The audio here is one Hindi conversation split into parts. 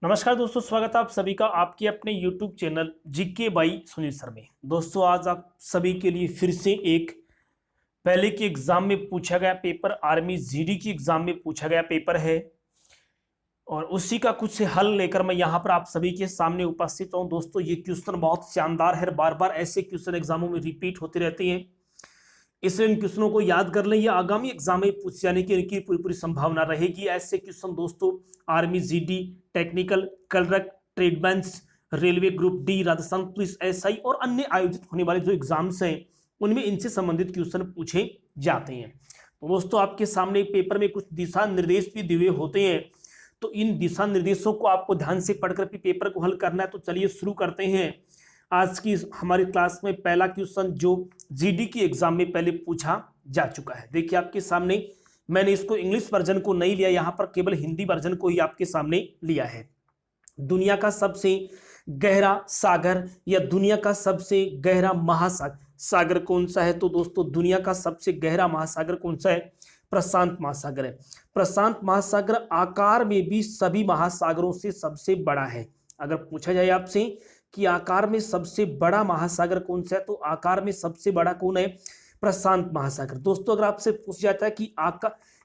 नमस्कार दोस्तों, स्वागत है आप सभी का आपके अपने YouTube channel GK by Sunil sir में। दोस्तों आज आप सभी के लिए फिर से एक पहले के एग्जाम में पूछा गया पेपर, आर्मी जीडी की एग्जाम में पूछा गया पेपर है और उसी का कुछ से हल लेकर मैं यहाँ पर आप सभी के सामने उपस्थित हूँ। दोस्तों ये क्वेश्चन बहुत शानदार है, बार बार ऐसे क्वेश्चन एग्जामों में रिपीट होते रहते हैं, इसलिए इन क्वेश्चनों को याद कर लें। ये आगामी एग्जाम में पूछे जाने की इनकी पूरी पूरी संभावना रहेगी। ऐसे क्वेश्चन दोस्तों army GD, technical, clerk, trade bench, railway group D, Rajasthan police SI और अन्य आयोजित होने वाले जो एग्जाम्स हैं उनमें इनसे संबंधित क्वेश्चन पूछे जाते हैं। तो दोस्तों आपके सामने पेपर में कुछ दिशा निर्देश भी दिए होते हैं, तो इन दिशा निर्देशों को आपको ध्यान से पढ़कर पेपर को हल करना है। तो चलिए शुरू करते हैं। आज की हमारी क्लास में पहला क्वेश्चन जो जीडी की एग्जाम में पहले पूछा जा चुका है, देखिए आपके सामने मैंने इसको इंग्लिश वर्जन को नहीं लिया, यहां पर केवल हिंदी वर्जन को ही आपके सामने लिया है। दुनिया का सबसे गहरा सागर या दुनिया का सबसे गहरा महासागर कौन सा है? तो दोस्तों दुनिया का सबसे गहरा महासागर कौन सा है? प्रशांत महासागर है। प्रशांत महासागर आकार में भी सभी महासागरों से सबसे बड़ा है। अगर पूछा जाए आपसे कि आकार में सबसे बड़ा महासागर कौन सा है, तो आकार में सबसे बड़ा कौन है? प्रशांत महासागर। दोस्तों अगर आपसे पूछ जाता है कि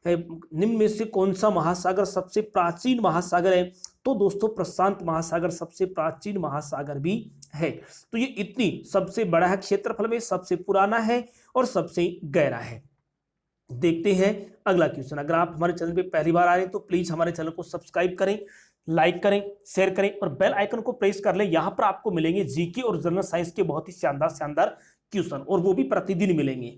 निम्न में से कौन सा महासागर सबसे प्राचीन महासागर है, तो दोस्तों प्रशांत महासागर सबसे प्राचीन महासागर भी है। तो ये इतनी सबसे बड़ा है, क्षेत्रफल में सबसे पुराना है और सबसे गहरा है। देखते हैं अगला क्वेश्चन। अगर आप हमारे चैनल पे पहली बार आ रहे हैं तो प्लीज हमारे चैनल को सब्सक्राइब करें, लाइक करें, शेयर करें और बेल आइकन को प्रेस कर लें। यहां पर आपको मिलेंगे जीके और जनरल साइंस के बहुत ही शानदार शानदार क्वेश्चन, और वो भी प्रतिदिन मिलेंगे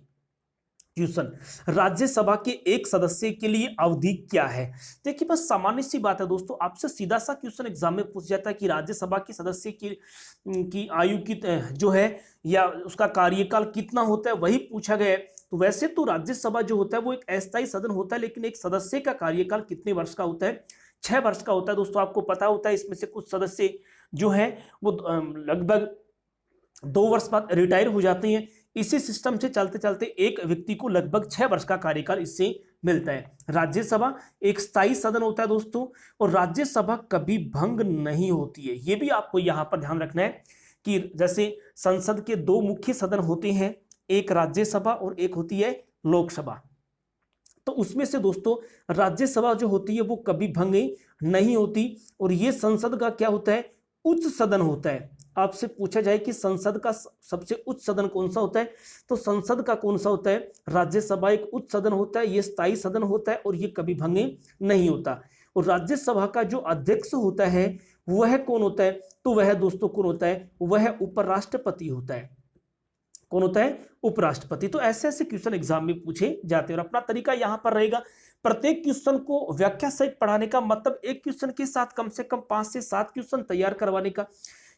क्वेश्चन। राज्यसभा के एक सदस्य के लिए अवधि क्या है? देखिए बस सामान्य सी बात है दोस्तों, आपसे सीधा सा क्वेश्चन एग्जाम में पूछ जाता है कि राज्यसभा के सदस्य की आयु की जो है या उसका कार्यकाल कितना होता है, वही पूछा गया है। तो वैसे तो राज्यसभा जो होता है वो एक अस्थायी सदन होता है, लेकिन एक सदस्य का कार्यकाल कितने वर्ष का होता है? 6 वर्ष का होता है। दोस्तों आपको पता होता है इसमें से कुछ सदस्य जो है वो लगभग 2 वर्ष बाद रिटायर हो जाते हैं। इसी सिस्टम से चलते चलते एक व्यक्ति को लगभग 6 वर्ष का कार्यकाल इससे मिलता है। राज्यसभा एक स्थायी सदन होता है दोस्तों, और राज्यसभा कभी भंग नहीं होती है। यह भी आपको यहां पर ध्यान रखना है कि जैसे संसद के 2 मुख्य सदन होते हैं, एक राज्यसभा और एक होती है लोकसभा। तो उसमें से दोस्तों राज्यसभा जो होती है वो कभी भंग नहीं होती, और ये संसद का क्या होता है? उच्च सदन होता है। आपसे पूछा जाए कि संसद का सबसे उच्च सदन कौन सा होता है, तो संसद का कौन सा होता है? राज्यसभा एक उच्च सदन होता है, ये स्थायी सदन होता है और ये कभी भंग नहीं होता। और राज्यसभा का जो अध्यक्ष होता है वह कौन होता है? तो वह दोस्तों कौन होता है? वह उपराष्ट्रपति होता है। कौन होता है? उपराष्ट्रपति। तो ऐसे ऐसे क्वेश्चन एग्जाम में पूछे जाते हैं और अपना तरीका यहां पर रहेगा। प्रत्येक क्वेश्चन को व्याख्या सहित पढ़ाने का, मतलब एक क्वेश्चन के साथ कम से कम 5 से 7 क्वेश्चन तैयार करवाने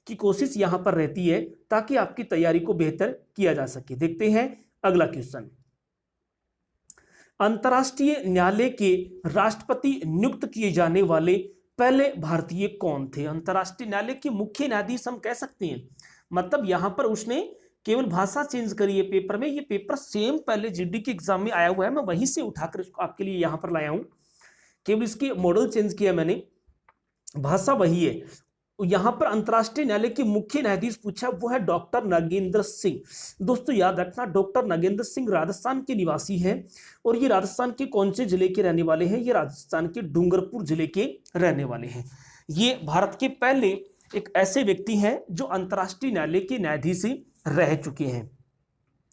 की कोशिश यहां पर रहती है, ताकि आपकी तैयारी को बेहतर किया जा सके। देखते हैं अगला क्वेश्चन। अंतर्राष्ट्रीय न्यायालय के राष्ट्रपति नियुक्त किए जाने वाले पहले भारतीय कौन थे? अंतर्राष्ट्रीय न्यायालय के मुख्य न्यायाधीश हम कह सकते हैं। मतलब यहां पर उसने केवल भाषा चेंज करी है पेपर में। ये पेपर सेम पहले जीडी के एग्जाम में आया हुआ है, मैं वहीं से उठाकर इसको आपके लिए यहां पर लाया हूं। केवल इसकी मॉडल चेंज किया मैंने, भाषा वही है। यहां पर अंतर्राष्ट्रीय न्यायालय के मुख्य न्यायाधीश पूछा, वो है डॉक्टर नागेंद्र सिंह। दोस्तों याद रखना, डॉक्टर नागेंद्र सिंह राजस्थान के निवासी हैं, और ये राजस्थान के कौन से जिले के रहने वाले हैं? ये राजस्थान के डूंगरपुर जिले के रहने वाले हैं। ये भारत के पहले एक ऐसे व्यक्ति हैं जो अंतर्राष्ट्रीय न्यायालय के न्यायाधीश रह चुके हैं।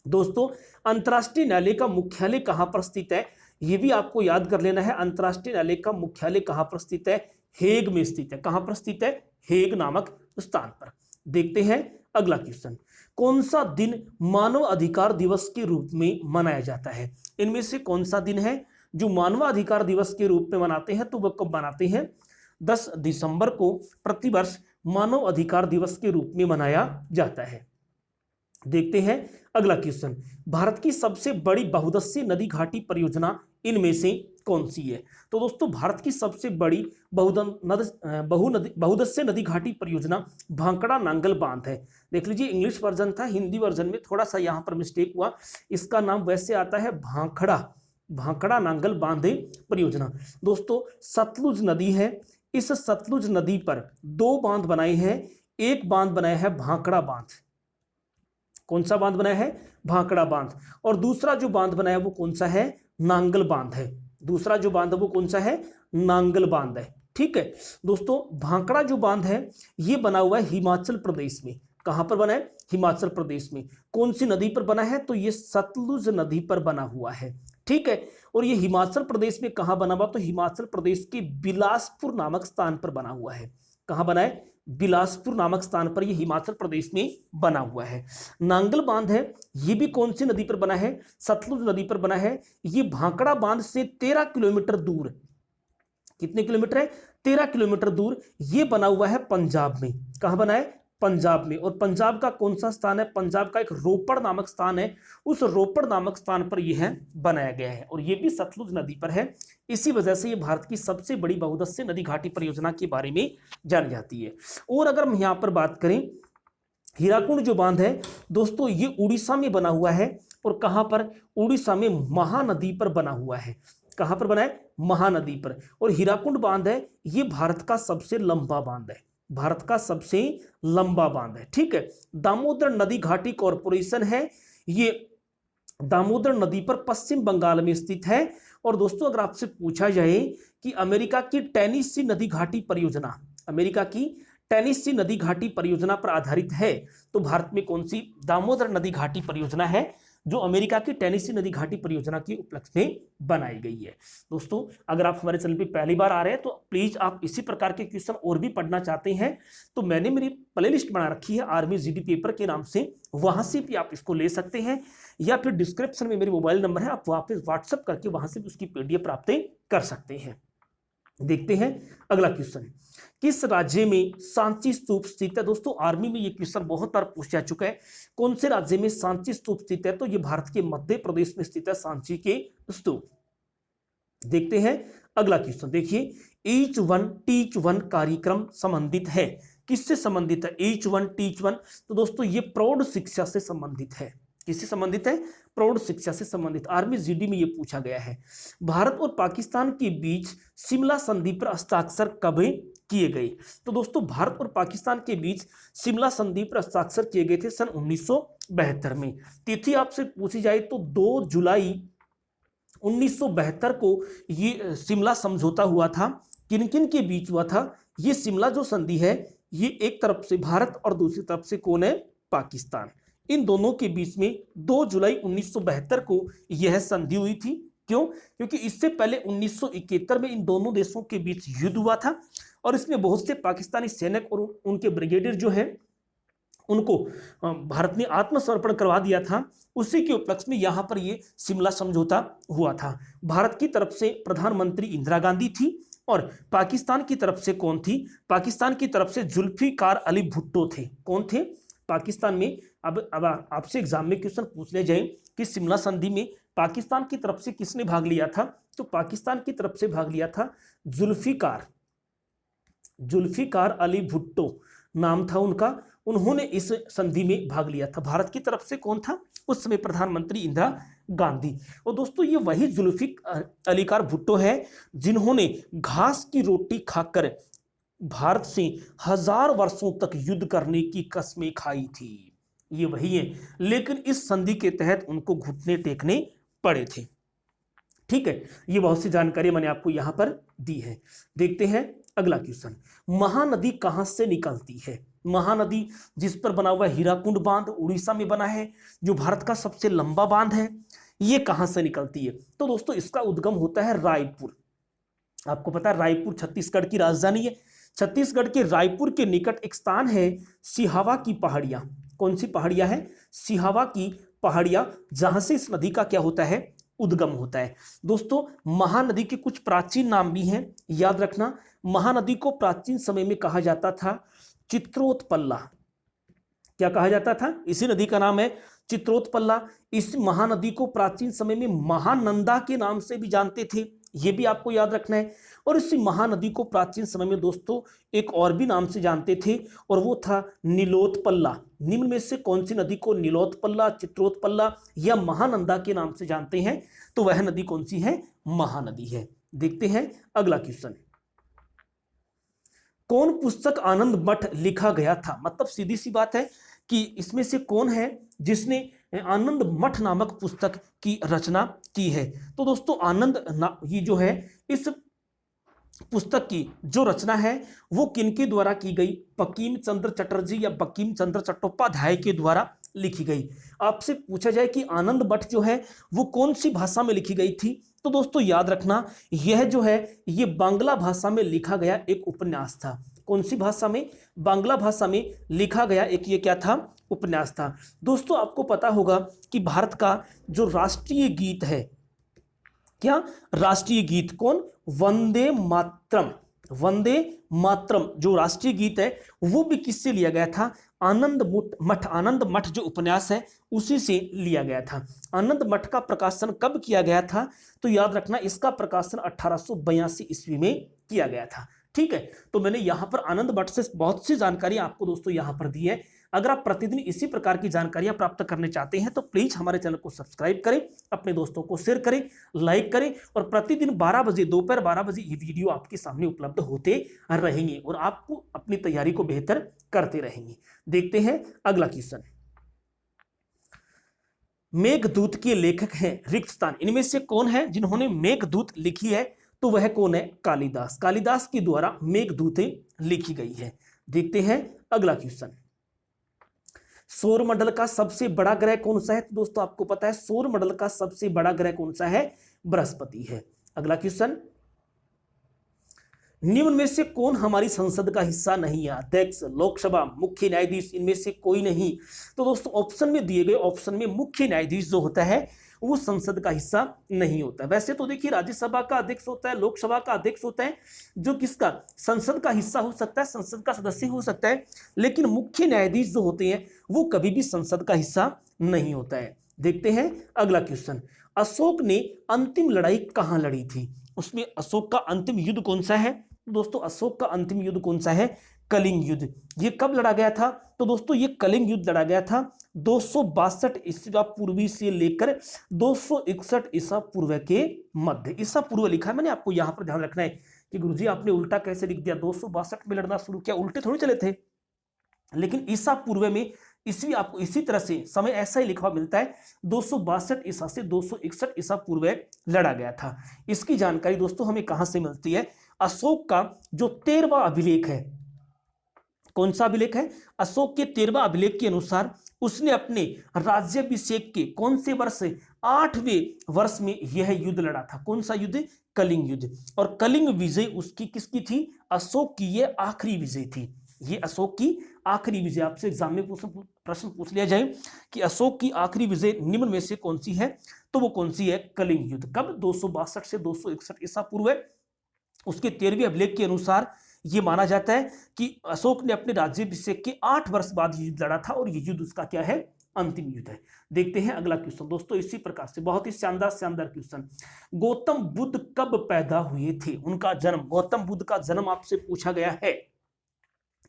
दोस्तों अंतर्राष्ट्रीय न्यायालय का मुख्यालय कहां पर स्थित है, यह भी आपको याद कर लेना है। अंतर्राष्ट्रीय न्यायालय का मुख्यालय कहां पर स्थित है? हेग में स्थित है। कहां पर स्थित है? हेग नामक स्थान पर। देखते हैं अगला क्वेश्चन। कौन सा दिन मानव अधिकार दिवस के रूप में मनाया जाता है? इनमें से कौन सा दिन है जो मानव अधिकार दिवस के रूप में मनाते हैं? तो वह कब मनाते हैं? 10 दिसंबर को प्रतिवर्ष मानव अधिकार दिवस के रूप में मनाया जाता है। देखते हैं अगला क्वेश्चन। भारत की सबसे बड़ी बहुउद्देशीय नदी घाटी परियोजना इनमें से कौन सी है? तो दोस्तों भारत की सबसे बड़ी बहुउद्देशीय नदी घाटी परियोजना भांकड़ा नांगल बांध है। देख लीजिए इंग्लिश वर्जन था, हिंदी वर्जन में थोड़ा सा यहां पर मिस्टेक हुआ। इसका नाम वैसे आता है भांकड़ा नांगल बांध परियोजना। दोस्तों सतलुज नदी है, इस सतलुज नदी पर दो बांध बनाए हैं। एक बांध बनाया है भांकड़ा बांध। कौन सा बांध बनाया है? भांकड़ा बांध। और दूसरा जो बांध बनाया वो कौन सा है? नांगल बांध है। दूसरा जो बांध है वो कौन सा है? नांगल बांध है। ठीक है दोस्तों, भांकड़ा जो बांध है ये बना हुआ है हिमाचल प्रदेश में। कहां पर बना है? हिमाचल प्रदेश में। कौन सी नदी पर बना है? तो ये सतलुज नदी पर बना हुआ है। ठीक है, और ये हिमाचल प्रदेश में कहां बना हुआ? तो हिमाचल प्रदेश के बिलासपुर नामक स्थान पर बना हुआ है। कहां बना है? बिलासपुर नामक स्थान पर, ये हिमाचल प्रदेश में बना हुआ है। नांगल बांध है, ये भी कौन सी नदी पर बना है? सतलुज नदी पर बना है। ये भांकड़ा बांध से 13 किलोमीटर दूर, कितने किलोमीटर है? 13 किलोमीटर दूर ये बना हुआ है पंजाब में। कहां बना है? पंजाब में। और पंजाब का कौन सा स्थान है? पंजाब का एक रोपड़ नामक स्थान है, उस रोपड़ नामक स्थान पर यह बनाया गया है, और यह भी सतलुज नदी पर है। इसी वजह से यह भारत की सबसे बड़ी बहुउद्देश्य नदी घाटी परियोजना के बारे में जानी जाती है। और अगर हम यहां पर बात करें, हीराकुंड जो बांध है दोस्तों, ये उड़ीसा में बना हुआ है। और कहां पर? उड़ीसा में महानदी पर बना हुआ है। कहां पर बना है? महानदी पर। और हीराकुंड बांध है, ये भारत का सबसे लंबा बांध है। भारत का सबसे लंबा बांध है। ठीक है, दामोदर नदी घाटी कॉरपोरेशन है, ये दामोदर नदी पर पश्चिम बंगाल में स्थित है। और दोस्तों अगर आपसे पूछा जाए कि अमेरिका की टेनेसी नदी घाटी परियोजना, अमेरिका की टेनेसी नदी घाटी परियोजना पर आधारित है, तो भारत में कौन सी? दामोदर नदी घाटी परियोजना है, जो अमेरिका की टेनेसी नदी घाटी परियोजना के उपलक्ष्य में बनाई गई है। दोस्तों अगर आप हमारे चैनल पे पहली बार आ रहे हैं तो प्लीज आप इसी प्रकार के क्वेश्चन और भी पढ़ना चाहते हैं तो मैंने मेरी प्लेलिस्ट बना रखी है आर्मी जीडी पेपर के नाम से, वहां से भी आप इसको ले सकते हैं, या फिर डिस्क्रिप्शन में मेरी मोबाइल नंबर है, आप वहां पे व्हाट्सएप करके वहां से भी उसकी पीडीएफ प्राप्त कर सकते हैं। देखते हैं अगला क्वेश्चन, किस राज्य में सांची स्तूप स्थित है? दोस्तों आर्मी में ये क्वेश्चन बहुत बार पूछा जा चुका है, कौन से राज्य में सांची स्तूप स्थित है? तो ये भारत के मध्य प्रदेश में स्थित है सांची के स्तूप। देखते हैं अगला क्वेश्चन, देखिए ईच वन टीच वन कार्यक्रम संबंधित है, किससे संबंधित है? ईच वन टीच वन, तो दोस्तों ये प्रौढ़ शिक्षा से संबंधित है। किससे संबंधित है? प्रौढ़ शिक्षा से संबंधित। आर्मी जीडी में यह पूछा गया है। भारत और पाकिस्तान के बीच शिमला संधि पर हस्ताक्षर कब किए गए? तो दोस्तों भारत और पाकिस्तान के बीच शिमला संधि पर हस्ताक्षर किए गए थे सन 1972 में। तिथि आपसे पूछी जाए तो 2 जुलाई 1972 को ये शिमला समझौता हुआ था। किन किन के बीच हुआ था? ये शिमला जो संधि है ये एक तरफ से भारत और दूसरी तरफ से कौन है? पाकिस्तान। इन दोनों के बीच में 2 जुलाई 1972 को यह संधि हुई थी। क्यों? क्योंकि इससे पहले 1971 में इन दोनों देशों के बीच युद्ध हुआ था और इसमें बहुत से पाकिस्तानी सैनिक और उनके ब्रिगेडियर जो है उनको भारत ने आत्मसमर्पण करवा दिया था। उसी के उपलक्ष्य में यहां पर यह शिमला समझौता हुआ था। भारत की तरफ से प्रधानमंत्री इंदिरा गांधी थी और पाकिस्तान की तरफ से कौन थी? पाकिस्तान की तरफ से जुल्फिकार अली भुट्टो थे। कौन थे पाकिस्तान में? अब आपसे एग्जाम में क्वेश्चन पूछ ले जाए कि शिमला संधि में पाकिस्तान की तरफ से किसने भाग लिया था? तो पाकिस्तान की तरफ से भाग लिया था जुल्फिकार अली भुट्टो नाम था उनका। उन्होंने इस संधि में भाग लिया था। भारत की तरफ से कौन था उस समय? प्रधानमंत्री इंदिरा गांधी। और दोस्तों ये वही जुल्फिकार अलीकार भुट्टो है जिन्होंने घास की रोटी खाकर भारत से 1000 वर्षों तक युद्ध करने की कसमें खाई थी। ये वही है, लेकिन इस संधि के तहत उनको घुटने टेकने पड़े थे। ठीक है, ये बहुत सी जानकारी मैंने आपको यहां पर दी है। देखते हैं अगला क्वेश्चन, महानदी कहां से निकलती है? महानदी जिस पर बना हुआ हीराकुंड बांध उड़ीसा में बना है, जो भारत का सबसे लंबा बांध है, ये कहां से निकलती है? तो दोस्तों इसका उद्गम होता है रायपुर। आपको पता है रायपुर छत्तीसगढ़ की राजधानी है। छत्तीसगढ़ के रायपुर के निकट एक स्थान है सिहावा की पहाड़ियां। कौन सी पहाड़ियां है? सिहावा की पहाड़ियां, जहां से इस नदी का क्या होता है? उद्गम होता है। दोस्तों महानदी के कुछ प्राचीन नाम भी हैं, याद रखना। महानदी को प्राचीन समय में कहा जाता था चित्रोत्पल्ला। क्या कहा जाता था? इसी नदी का नाम है चित्रोत्पल्ला। इस महानदी को प्राचीन समय में महानंदा के नाम से भी जानते थे, यह भी आपको याद रखना है। और इसी महानदी को प्राचीन समय में दोस्तों एक और भी नाम से जानते थे, और वो था नीलोत्पल्ला। निम्न में से कौन सी नदी को नीलोत्पल्ला, चित्रोत्पल्ला या महानंदा के नाम से जानते हैं? तो वह नदी कौन सी है? महानदी है। देखते हैं अगला क्वेश्चन, कौन पुस्तक आनंद मठ लिखा गया था? मतलब सीधी सी बात है कि इसमें से कौन है जिसने आनंद मठ नामक पुस्तक की रचना की है? तो दोस्तों ये जो है इस पुस्तक की जो रचना है वो किनके द्वारा की गई? बंकिम चंद्र चटर्जी या बंकिम चंद्र चट्टोपाध्याय के द्वारा लिखी गई। आपसे पूछा जाए कि आनंद मठ जो है वो कौन सी भाषा में लिखी गई थी, तो दोस्तों याद रखना यह जो है ये बांग्ला भाषा में लिखा गया एक उपन्यास था। कौन सी भाषा में? बांग्ला भाषा में लिखा गया एक ये क्या था? उपन्यास था। दोस्तों आपको पता होगा कि भारत का जो राष्ट्रीय गीत है, क्या राष्ट्रीय गीत कौन? वंदे मातरम। वंदे मातरम जो राष्ट्रीय गीत है वो भी किससे लिया गया था? आनंद मठ जो उपन्यास है उसी से लिया गया था। आनंद मठ का प्रकाशन कब किया गया था? तो याद रखना इसका प्रकाशन 1882 ईस्वी में किया गया था। ठीक है, तो मैंने यहां पर आनंद मठ से बहुत सी जानकारी आपको दोस्तों यहां पर दी है। अगर आप प्रतिदिन इसी प्रकार की जानकारियां प्राप्त करने चाहते हैं तो प्लीज हमारे चैनल को सब्सक्राइब करें, अपने दोस्तों को शेयर करें, लाइक करें और प्रतिदिन 12 बजे दोपहर 12 बजे ये वीडियो आपके सामने उपलब्ध होते रहेंगे और आपको अपनी तैयारी को बेहतर करते रहेंगे। देखते हैं अगला क्वेश्चन। मेघदूत के लेखक हैं रिक्त स्थान, इनमें से कौन है जिन्होंने मेघदूत लिखी है? तो वह कौन है? कालिदास। कालिदास के द्वारा मेघदूतें लिखी गई है। देखते हैं अगला क्वेश्चन। सौरमंडल का सबसे बड़ा ग्रह कौन सा है? तो दोस्तों आपको पता है सौरमंडल का सबसे बड़ा ग्रह कौन सा है? बृहस्पति है। अगला क्वेश्चन। निम्न में से कौन हमारी संसद का हिस्सा नहीं है? अध्यक्ष, लोकसभा, मुख्य न्यायाधीश, इनमें से कोई नहीं। तो दोस्तों ऑप्शन में दिए गए ऑप्शन में मुख्य न्यायाधीश जो होता है वो संसद का हिस्सा नहीं होता। वैसे तो देखिए राज्यसभा का अध्यक्ष होता है, लोकसभा का अध्यक्ष होता है, जो किसका? संसद का हिस्सा हो सकता है, संसद का सदस्य हो सकता है, लेकिन मुख्य न्यायाधीश जो होते हैं वो कभी भी संसद का हिस्सा नहीं होता है। देखते हैं अगला क्वेश्चन। अशोक ने अंतिम लड़ाई कहां लड़ी थी? उसमें अशोक का अंतिम युद्ध कौन सा है? दोस्तों अशोक का अंतिम युद्ध कौन सा है? कलिंग युद्ध। ये कब लड़ा गया था? तो दोस्तों ये कलिंग युद्ध लड़ा गया था 262 ईसा पूर्वी से लेकर 261 ईसा पूर्व के मध्य। ईसा पूर्व लिखा है मैंने, आपको यहां पर ध्यान रखना है कि गुरुजी आपने उल्टा कैसे लिख दिया? 262 में लड़ना शुरू किया, उल्टे थोड़ी चले थे, लेकिन ईसा पूर्व में ईस्वी आपको इसी तरह से समय ऐसा ही लिखा मिलता है 262 ईसा से 261 ईसा पूर्व लड़ा गया था। इसकी जानकारी दोस्तों हमें कहां से मिलती है? अशोक का जो 13वां अभिलेख है, कौन सा अभिलेख है? अशोक के 13वां अभिलेख के अनुसार उसने अपने राज्याभिषेक के कौन से वर्ष? 8वें वर्ष में यह युद्ध लड़ा था। कौन सा युद्ध? कलिंग युद्ध। और कलिंग विजय उसकी किसकी थी? अशोक की यह आखिरी विजय थी। ये अशोक की आखिरी विजय। आपसे एग्जाम में प्रश्न पूछ लिया जाए कि अशोक की आखिरी विजय निम्न में से कौन सी है, तो वो कौन सी है? कलिंग युद्ध। कब? 262 से 261 ईसा पूर्व। उसके 13वें अभिलेख के अनुसार ये माना जाता है कि अशोक ने अपने राज्याभिषेक के 8 वर्ष बाद युद्ध लड़ा था और ये युद्ध उसका क्या है? अंतिम युद्ध है। देखते हैं अगला क्वेश्चन दोस्तों। इसी प्रकार से बहुत ही शानदार क्वेश्चन। गौतम बुद्ध कब पैदा हुए थे? उनका जन्म, गौतम बुद्ध का जन्म आपसे पूछा गया है।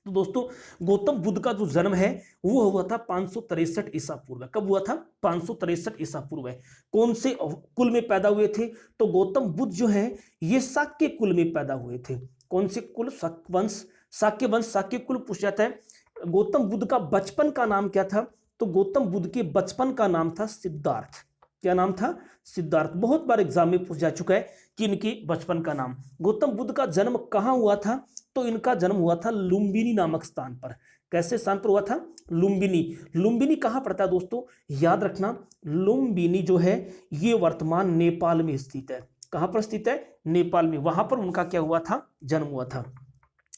तो दोस्तों गौतम बुद्ध का जो जन्म है वो हुआ था 563 ईसा पूर्व। कब हुआ था? 563 ईसा पूर्व। कौन से कुल में पैदा हुए थे? तो गौतम बुद्ध जो है ये शाक्य कुल में पैदा हुए थे। कौन से कुल? शाक्य वंश, शाक्य कुल पूछ जाता है। गौतम बुद्ध का बचपन का नाम क्या था? तो गौतम बुद्ध के बचपन का नाम था सिद्धार्थ। क्या नाम था? सिद्धार्थ। बहुत बार एग्जाम में पूछ जा चुका है कि इनके बचपन का नाम। गौतम बुद्ध का जन्म कहां हुआ था? तो इनका जन्म हुआ था लुम्बिनी नामक स्थान पर। कैसे स्थान पर हुआ था? लुम्बिनी। लुम्बिनी कहां पड़ता है दोस्तों? याद रखना लुम्बिनी जो है ये वर्तमान नेपाल में स्थित है। कहां पर स्थित है? नेपाल में। वहां पर उनका क्या हुआ था? जन्म हुआ था।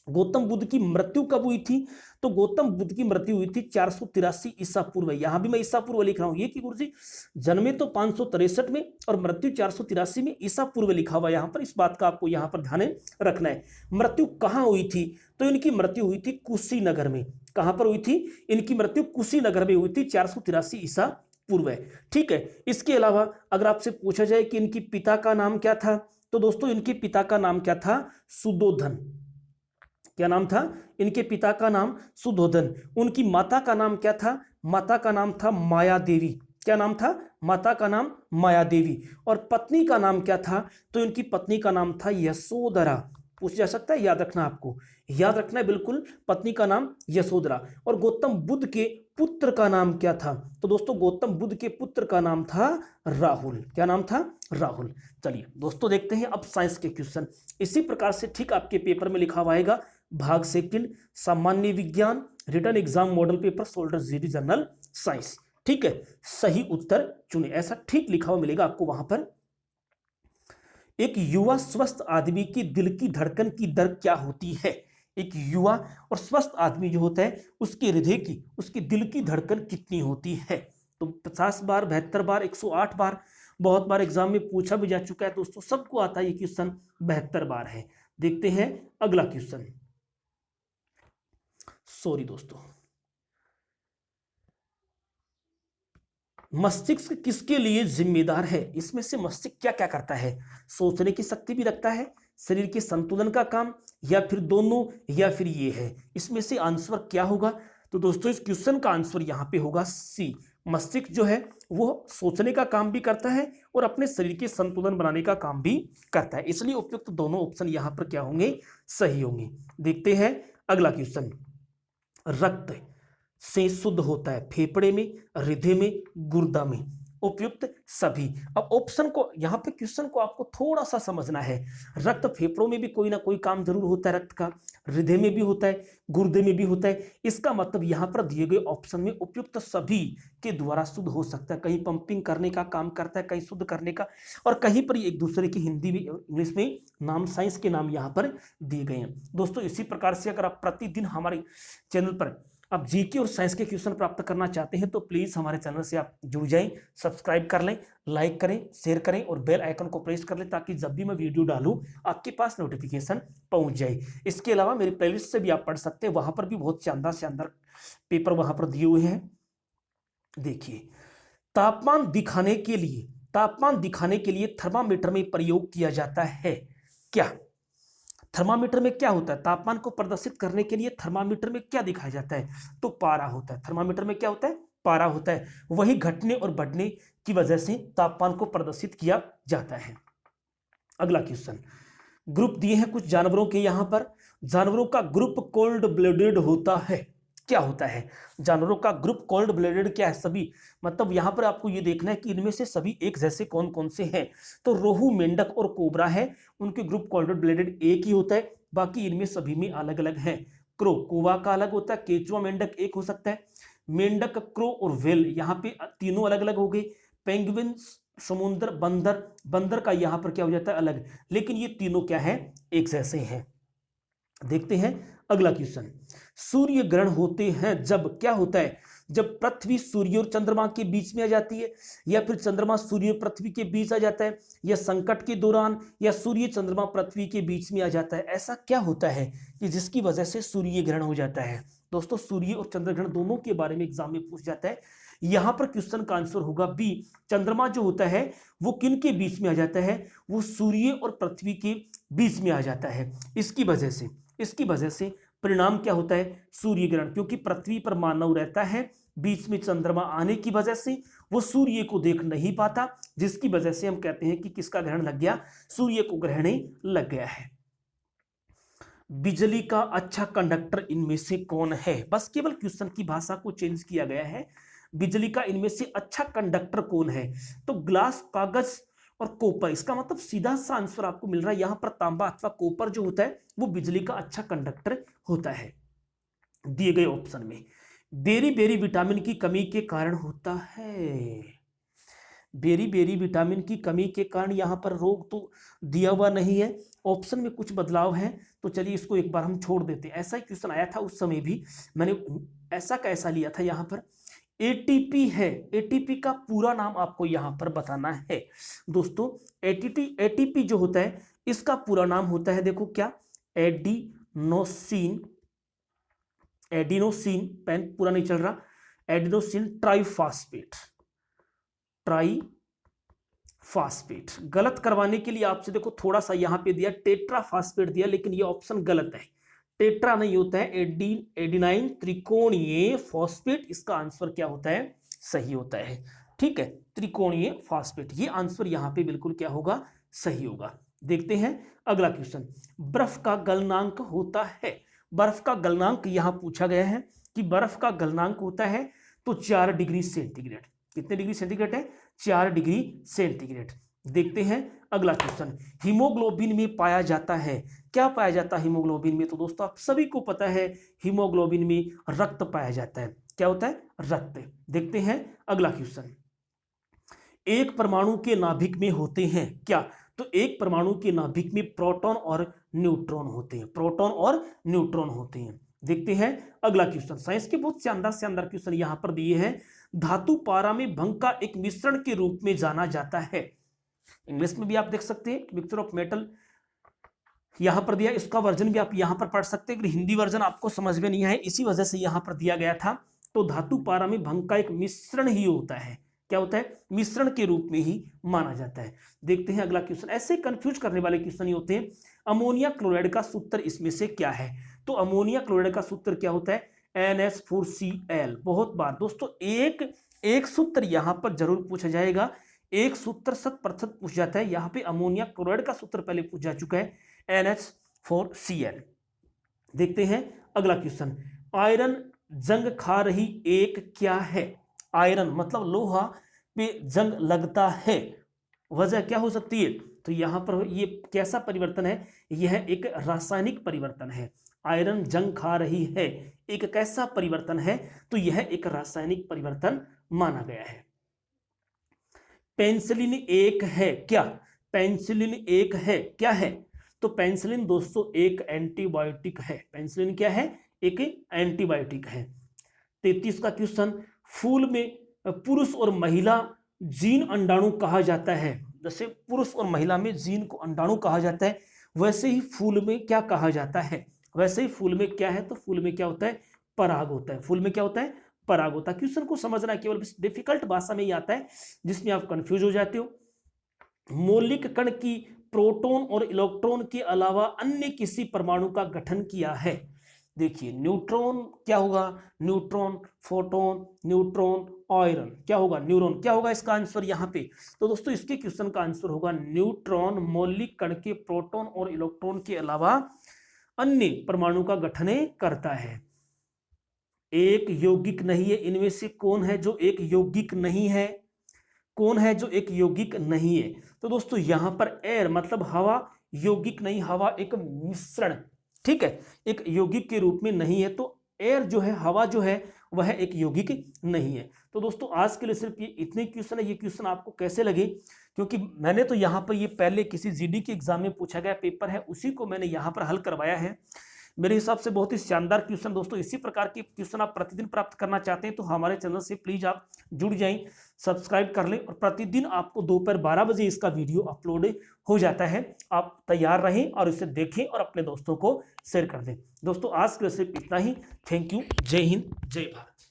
गौतम बुद्ध की मृत्यु कब हुई थी? तो गौतम बुद्ध की मृत्यु हुई थी 483 ईसा पूर्व। यहां भी मैं ईसा पूर्व लिख रहा हूं, ये कि गुरुजी जन्मे तो 563 में और मृत्यु 483 में, ईसा पूर्व लिखा हुआ यहां पर। इस बात का आपको यहां पर ध्यान रखना है। मृत्यु कहां हुई थी? तो इनकी मृत्यु हुई थी कुशीनगर में। कहां पर हुई थी? इनकी मृत्यु कुशीनगर में हुई थी 483 ईसा पूर्व। ठीक है। इसके अलावा अगर आपसे पूछा जाए कि इनकी पिता का नाम क्या था, तो दोस्तों इनके पिता का नाम क्या था? सुधोधन। क्या नाम था? इनके पिता का नाम सुधोधन। उनकी माता का नाम क्या था? माता का नाम था माया देवी। क्या नाम था? माता का नाम माया देवी। और पत्नी का नाम क्या था? तो इनकी पत्नी का नाम था यशोधरा। पूछ जा सकता है, याद रखना आपको, याद रखना है बिल्कुल। पत्नी का नाम यशोधरा। और गौतम बुद्ध के पुत्र का नाम क्या था? तो दोस्तों गौतम बुद्ध के पुत्र का नाम था राहुल। क्या नाम था? राहुल। चलिए दोस्तों देखते हैं अब साइंस के क्वेश्चन। इसी प्रकार से ठीक आपके पेपर में लिखा हुआ आएगा, भाग सेकंड सामान्य विज्ञान, written exam model paper, soldier GD general science. ठीक है, सही उत्तर चुने, ऐसा ठीक लिखा हुआ मिलेगा आपको वहां पर। एक युवा स्वस्थ आदमी की दिल की धड़कन की दर क्या होती है? एक युवा और स्वस्थ आदमी जो होता है उसके हृदय की, उसकी दिल की धड़कन कितनी होती है? तो 50 बार, 72 बार, 108 बार, बहुत बार एग्जाम में पूछा भी जा चुका है दोस्तों, सबको आता है ये क्वेश्चन, 72 बार है। देखते हैं अगला क्वेश्चन। सॉरी दोस्तों, मस्तिष्क किसके लिए जिम्मेदार है? इसमें से मस्तिष्क क्या क्या करता है? सोचने की शक्ति भी रखता है, शरीर के संतुलन का काम, या फिर दोनों, या फिर ये है? इसमें से आंसर क्या होगा? तो दोस्तों इस क्वेश्चन का आंसर यहां पे होगा सी। मस्तिष्क जो है वो सोचने का काम भी करता है और अपने शरीर के संतुलन बनाने का काम भी करता है, इसलिए उपयुक्त दोनों ऑप्शन यहां पर क्या होंगे? सही होंगे। देखते हैं अगला क्वेश्चन। रक्त से शुद्ध होता है फेफड़े में, हृदय में, गुर्दा में? उपयुक्त सभी। अब ऑप्शन को यहां पे क्वेश्चन को आपको थोड़ा सा समझना है। रक्त फेफड़ों में भी कोई ना कोई काम जरूर होता है रक्त का, हृदय में भी होता है, गुर्दे में भी होता है। इसका मतलब यहां पर दिए गए ऑप्शन में उपयुक्त सभी के द्वारा शुद्ध हो सकता है। कहीं पंपिंग करने का काम करता है, कहीं शुद्ध करने का, और कहीं पर एक दूसरे की हिंदी में, इंग्लिश में नाम, साइंस के नाम यहां पर दिए गए हैं। दोस्तों इसी प्रकार से अगर आप प्रतिदिन हमारे चैनल पर आप जीके और साइंस के क्वेश्चन प्राप्त करना चाहते हैं तो प्लीज हमारे चैनल से आप जुड़ जाएं, सब्सक्राइब कर लें, लाइक करें, शेयर करें और बेल आइकन को प्रेस कर लें, ताकि जब भी मैं वीडियो डालूं आपके पास नोटिफिकेशन पहुंच जाए। इसके अलावा मेरी प्लेलिस्ट से भी आप पढ़ सकते हैं, वहां पर भी बहुत शानदार शानदार पेपर वहां पर दिए हुए हैं। देखिए, तापमान दिखाने के लिए थर्मामीटर में प्रयोग किया जाता है क्या? थर्मामीटर में क्या होता है? तापमान को प्रदर्शित करने के लिए थर्मामीटर में क्या दिखाया जाता है? तो पारा होता है। थर्मामीटर में क्या होता है? पारा होता है। वही घटने और बढ़ने की वजह से तापमान को प्रदर्शित किया जाता है। अगला क्वेश्चन, ग्रुप दिए हैं कुछ जानवरों के, यहां पर जानवरों का ग्रुप कोल्ड ब्लडेड होता है। क्या होता है? जानवरों का ग्रुप कोल्ड ब्लडेड क्या है? सभी, मतलब यहां पर आपको ये देखना है कि इनमें से सभी एक जैसे कौन कौन से हैं। तो रोहू, मेंढक और कोबरा है, उनके ग्रुप कोल्ड ब्लडेड एक ही होता है, बाकी इनमें सभी में अलग अलग हैं। क्रो, कौवा का अलग होता है, केचुआ मेंढक एक हो सकता है, मेंढक, क्रो और व्हेल यहाँ पे तीनों अलग अलग हो गए। पेंगुइन, समुद्र, बंदर, बंदर का यहाँ पर क्या हो जाता है? अलग, लेकिन ये तीनों क्या है? एक जैसे हैं। देखते हैं अगला क्वेश्चन। सूर्य ग्रहण होते हैं जब क्या होता है? जब पृथ्वी सूर्य और चंद्रमा के बीच में आ जाती है, या फिर चंद्रमा सूर्य और पृथ्वी के बीच आ जाता है, या संकट के दौरान, या सूर्य चंद्रमा पृथ्वी के बीच में आ जाता है। ऐसा क्या होता है कि जिसकी वजह से सूर्य ग्रहण हो जाता है? दोस्तों सूर्य और चंद्र ग्रहण दोनों के बारे में एग्जाम में पूछ जाता है। यहां पर क्वेश्चन का आंसर होगा बी। चंद्रमा जो होता है वो किन के बीच में आ जाता है? वो सूर्य और पृथ्वी के बीच में आ जाता है। इसकी वजह से परिणाम क्या होता है? सूर्य ग्रहण, क्योंकि पृथ्वी पर मानव रहता है, बीच में चंद्रमा आने की वजह से वो सूर्य को देख नहीं पाता, जिसकी वजह से हम कहते हैं कि किसका ग्रहण लग गया? सूर्य को ग्रहण लग गया है। बिजली का अच्छा कंडक्टर इनमें से कौन है? बस केवल क्वेश्चन की भाषा को चेंज किया गया है। बिजली का इनमें से अच्छा कंडक्टर कौन है? तो ग्लास, कागज और कॉपर। इसका मतलब सीधा सा आंसर आपको मिल रहा है, यहां पर तांबा अथवा कॉपर जो होता है वो बिजली का अच्छा कंडक्टर होता है दिए गए ऑप्शन में। बेरी बेरी विटामिन की कमी के कारण होता है। बेरी बेरी विटामिन की कमी के कारण यहां पर रोग तो दिया हुआ नहीं है, ऑप्शन में कुछ बदलाव है, तो चलिए इसको एक बार हम छोड़ देते हैं। ऐसा ही क्वेश्चन आया था उस समय भी, मैंने ऐसा कैसा लिया था। यहां पर एटीपी है, एटीपी का पूरा नाम आपको यहां पर बताना है दोस्तों। एटीपी जो होता है इसका पूरा नाम होता है, देखो क्या? एडिनोसिन, एडिनोसिन, पेन पूरा नहीं चल रहा, एडिनोसिन ट्राइफॉस्फेट, ट्राइफॉस्फेट। गलत करवाने के लिए आपसे देखो थोड़ा सा यहां पे दिया टेट्राफॉस्फेट दिया, लेकिन ये ऑप्शन गलत है। टेट्रा नहीं होता है, एडिनाइन त्रिकोणीय फॉस्फेट इसका आंसर क्या होता है? सही होता है। ठीक है, त्रिकोणीय फॉस्फेट, ये आंसर यहां पे बिल्कुल क्या होगा? सही होगा। देखते हैं अगला क्वेश्चन। बर्फ का गलनांक होता है, बर्फ का गलनांक यहां पूछा गया है कि बर्फ का गलनांक होता है तो 4 डिग्री सेंटीग्रेड। कितने डिग्री सेंटीग्रेड है? 4 डिग्री सेंटीग्रेड। देखते हैं अगला क्वेश्चन। हीमोग्लोबिन में पाया जाता है, क्या पाया जाता है हीमोग्लोबिन में? तो दोस्तों आप सभी को पता है हीमोग्लोबिन में रक्त पाया जाता है। क्या होता है? रक्त। देखते हैं अगला क्वेश्चन। एक परमाणु के नाभिक में होते हैं क्या? तो एक परमाणु के नाभिक में प्रोटॉन और न्यूट्रॉन होते हैं, प्रोटॉन और न्यूट्रॉन होते हैं। देखते हैं अगला क्वेश्चन। साइंस के बहुत शानदार शानदार क्वेश्चन यहां पर दिए हैं। धातु पारा में भंग का एक मिश्रण के रूप में जाना जाता है। इंग्लिश में भी आप देख सकते हैं मिक्सचर ऑफ मेटल यहां पर दिया, इसका वर्जन भी आप यहां पर पढ़ सकते हैं। हिंदी वर्जन आपको समझ में नहीं आए इसी वजह से यहां पर दिया गया था। तो धातु पारा में भंग का एक मिश्रण ही होता है। क्या होता है? मिश्रण के रूप में ही माना जाता है। देखते हैं अगला क्वेश्चन। ऐसे कंफ्यूज करने वाले क्वेश्चन ही होते हैं। अमोनिया क्लोराइड का सूत्र इसमें से क्या है? तो अमोनिया क्लोराइड का सूत्र क्या होता है? NH4Cl। बहुत बार दोस्तों एक सूत्र यहां पर जरूर पूछा जाएगा, एक सूत्र 100% पूछ जाता है। यहां पे अमोनिया क्लोराइड का सूत्र पहले पूछा जा चुका है, NH4Cl। देखते हैं अगला क्वेश्चन। आयरन जंग खा रही एक क्या है? आयरन मतलब लोहा पे जंग लगता है, वजह क्या हो सकती है? तो यहां पर ये कैसा परिवर्तन है? यह एक रासायनिक परिवर्तन है। आयरन जंग खा रही है, एक कैसा परिवर्तन है? तो यह एक रासायनिक परिवर्तन माना गया है। पेंसिलिन एक है क्या? पेंसिलिन एक है क्या है? तो पेंसिलिन दोस्तों एक एंटीबायोटिक है। पेंसिलिन क्या है? एक एंटीबायोटिक है। 33 का क्वेश्चन। फूल में पुरुष और महिला जीन अंडाणु कहा जाता है। जैसे पुरुष और महिला में जीन को अंडाणु कहा जाता है, वैसे ही फूल में क्या कहा जाता है? वैसे ही फूल में क्या है? तो फूल में क्या होता है? पराग होता है। फूल में क्या होता है? पराग होता है। क्वेश्चन को समझना केवल डिफिकल्ट भाषा में ही आता है जिसमें आप कंफ्यूज हो जाते हो। मौलिक कण की प्रोटॉन और इलेक्ट्रॉन के अलावा अन्य किसी परमाणु का गठन किया है। देखिए न्यूट्रॉन क्या होगा? न्यूट्रॉन, फोटोन, न्यूट्रॉन, आयरन क्या होगा? न्यूरॉन। क्या होगा इसका आंसर यहां पे? तो दोस्तों इसके क्वेश्चन का आंसर होगा न्यूट्रॉन। मौलिक कण के प्रोटॉन और इलेक्ट्रॉन के अलावा अन्य परमाणु का गठन करता है। एक यौगिक नहीं है, इनमें से कौन है जो एक यौगिक नहीं है? कौन है जो एक यौगिक नहीं है? तो दोस्तों यहां पर एयर मतलब हवा यौगिक नहीं, हवा एक मिश्रण, ठीक है, एक यौगिक के रूप में नहीं है। तो एयर जो है, हवा जो है, वह एक यौगिक नहीं है। तो दोस्तों आज के लिए सिर्फ ये इतने क्वेश्चन है। ये क्वेश्चन आपको कैसे लगे? क्योंकि मैंने तो यहाँ पर ये पहले किसी जीडी के एग्जाम में पूछा गया पेपर है, उसी को मैंने यहाँ पर हल करवाया है। मेरे हिसाब से बहुत ही शानदार क्वेश्चन। दोस्तों इसी प्रकार के क्वेश्चन आप प्रतिदिन प्राप्त करना चाहते हैं तो हमारे चैनल से प्लीज आप जुड़ जाएं, सब्सक्राइब कर लें और प्रतिदिन आपको दोपहर 12 बजे इसका वीडियो अपलोड हो जाता है। आप तैयार रहें और इसे देखें और अपने दोस्तों को शेयर कर दें। दोस्तों आज के लिए सिर्फ इतना ही। Thank you. जय हिंद, जय भारत।